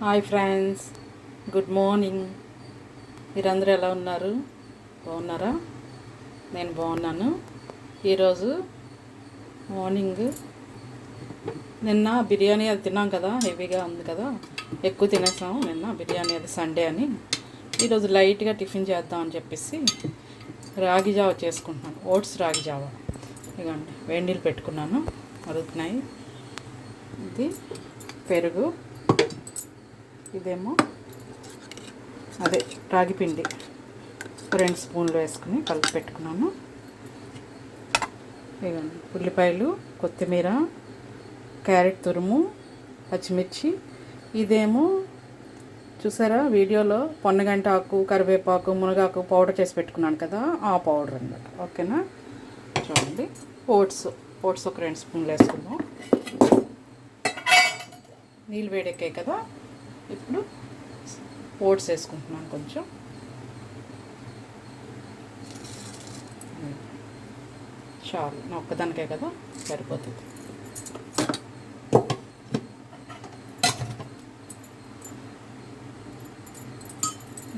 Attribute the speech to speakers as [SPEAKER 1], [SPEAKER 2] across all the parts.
[SPEAKER 1] Hi friends, good morning. మీరందరూ ఎలా ఉన్నారు? బాగున్నారా? నేను బాగున్నాను. ఈరోజు మార్నింగ్ నిన్న బిర్యానీ అది తిన్నాం కదా, హెవీగా ఉంది కదా, ఎక్కువ తినేసాము నిన్న బిర్యానీ. అది సండే అని ఈరోజు లైట్గా టిఫిన్ చేద్దామని చెప్పేసి రాగి జావ చేసుకుంటున్నాను. ఓట్స్ రాగి జావ. ఇదిగోండి, వేడి నీళ్ళు పెట్టుకున్నాను, మరుగుతున్నాయి. ఇది పెరుగు, ఇదేమో అదే రాగి పిండి 2 స్పూన్లు వేసుకుని కలిపి పెట్టుకున్నాను. ఇదిగోండి, ఉల్లిపాయలు, కొత్తిమీర, క్యారెట్ తురుము, పచ్చిమిర్చి. ఇదేమో చూసారా వీడియోలో పొన్నగంట ఆకు, కరివేపాకు, మునగాకు పౌడర్ చేసి పెట్టుకున్నాను కదా, ఆ పౌడర్ అన్నమాట. ఓకేనా? చూడండి, ఓట్స్ ఒక 2 స్పూన్లు వేసుకుందాం. నీళ్ళు వేడెక్కాయి కదా, ఇప్పుడు ఓట్స్ వేసుకుంటున్నాను కొంచెం. చాలు, నా ఒక్కదానికే కదా, సరిపోతుంది.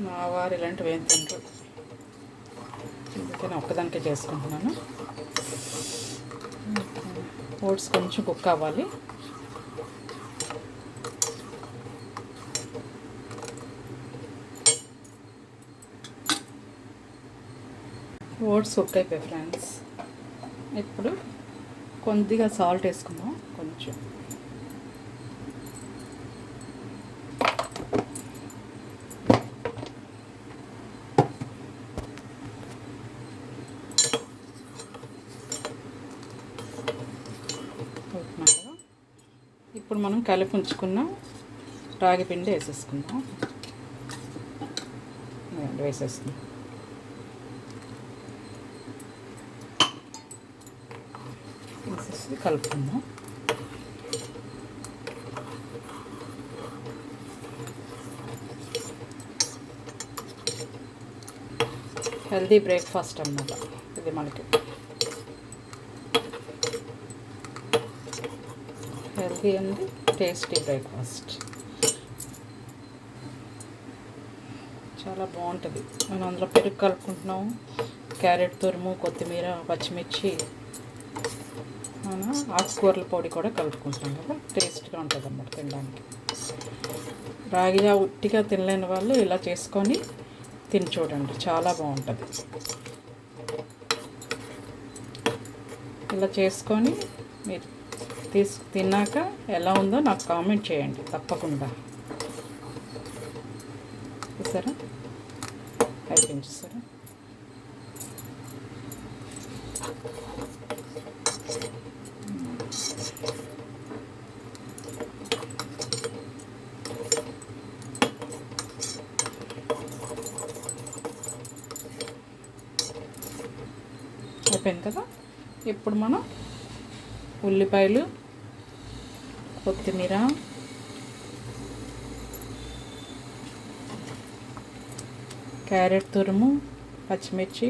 [SPEAKER 1] నా వారు ఇలాంటివి ఏం తింటారు, అందుకే నేను ఒక్కదానికే చేసుకుంటున్నాను. ఓట్స్ కొంచెం కుక్ అవ్వాలి. ఓట్స్ కుక్ అయిపోయాయి ఫ్రెండ్స్. ఇప్పుడు కొద్దిగా సాల్ట్ వేసుకుందాం, కొంచెం. ఇప్పుడు మనం కలిపి ఉంచుకున్న రాగి పిండి వేసేసుకుందాం. వేసేసుకుందాం. వేసేసి కలుపుకుందాం. హెల్దీ బ్రేక్ఫాస్ట్ అన్నమాట ఇది మనకి. హెల్దీ అండ్ టేస్టీ బ్రేక్ఫాస్ట్, చాలా బాగుంటుంది. మనం అందులో పెరుగు కలుపుకుంటున్నాము, క్యారెట్ తురుము, కొత్తిమీర, పచ్చిమిర్చి, మన ఆకుకూరల పొడి కూడా కలుపుకుంటున్నాం కదా, టేస్ట్గా ఉంటుంది అన్నమాట తినడానికి. రాగిజావ ఉట్టిగా తినలేని వాళ్ళు ఇలా చేసుకొని తిని చూడండి, చాలా బాగుంటుంది. ఇలా చేసుకొని మీరు తిన్నాక ఎలా ఉందో నాకు కామెంట్ చేయండి తప్పకుండా. చూసారా, అయిపోయింది. చూసారా, అయిపోయింది కదా. ఇప్పుడు మనం ఉల్లిపాయలు, కొత్తిమీర, క్యారెట్ తురుము, పచ్చిమిర్చి,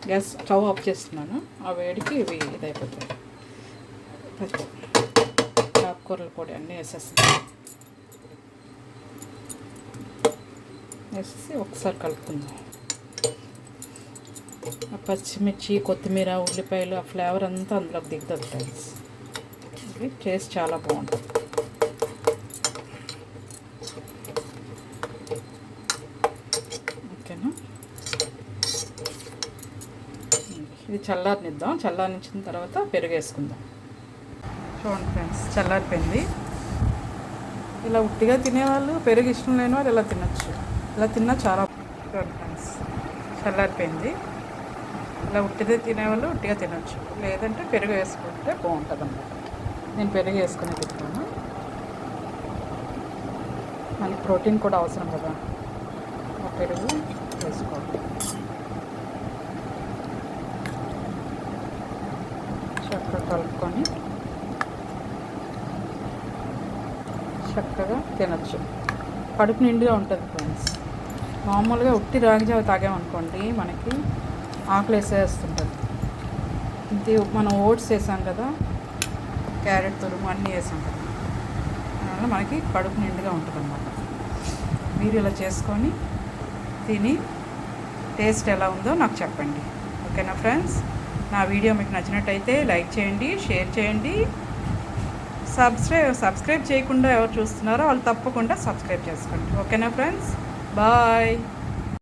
[SPEAKER 1] గ్యాస్ స్టవ్ ఆఫ్ చేస్తున్నాను. ఆ వేడికి ఇవి ఇదైపోతాయి. ఆకుకూరల పొడి అన్నీ వేసేస్తాను. వేసేసి ఒకసారి కలుపుకుందాం. ఆ పచ్చిమిర్చి, కొత్తిమీర, ఉల్లిపాయలు, ఆ ఫ్లేవర్ అంతా అందులోకి దిగుతుంది ఫ్రెండ్స్. ఇది టేస్ట్ చాలా బాగుంటుంది. ఓకేనా? ఇది చల్లారనిద్దాం. చల్లారించిన తర్వాత పెరుగు వేసుకుందాం. చూడండి ఫ్రెండ్స్, చల్లారిపోయింది. ఇలా ఉట్టిగా తినేవాళ్ళు, పెరుగు ఇష్టం లేని వాళ్ళు ఇలా తినచ్చు. ఇలా తిన్నా చాలా. చూడండి ఫ్రెండ్స్, చల్లారిపోయింది. ఇలా ఉట్టిదే తినేవాళ్ళు ఉట్టిగా తినచ్చు, లేదంటే పెరుగు వేసుకుంటే బాగుంటుంది అన్నమాట. నేను పెరుగు వేసుకుని తింటాను. మనకి ప్రోటీన్ కూడా అవసరం కదా, ఆ పెరుగు వేసుకోవాలి. చక్కగా కలుపుకొని చక్కగా తినచ్చు. కడుపు నిండుగా ఉంటుంది ఫ్రెండ్స్. మామూలుగా ఉట్టి రాగిజావ తాగామనుకోండి, మనకి ఆకలి వేసేస్తుంటుంది. ఇది మనం ఓట్స్ వేసాం కదా, క్యారెట్ తురుము అన్నీ వేసాం కదా, వల్ల మనకి కడుపు నిండుగా ఉంటుంది అన్నమాట. మీరు ఇలా చేసుకొని తిని టేస్ట్ ఎలా ఉందో నాకు చెప్పండి. ఓకేనా ఫ్రెండ్స్? నా వీడియో మీకు నచ్చినట్టయితే లైక్ చేయండి, షేర్ చేయండి. సబ్స్క్రైబ్ చేయకుండా ఎవరు చూస్తున్నారో వాళ్ళు తప్పకుండా సబ్స్క్రైబ్ చేసుకోండి. ఓకేనా ఫ్రెండ్స్? బాయ్.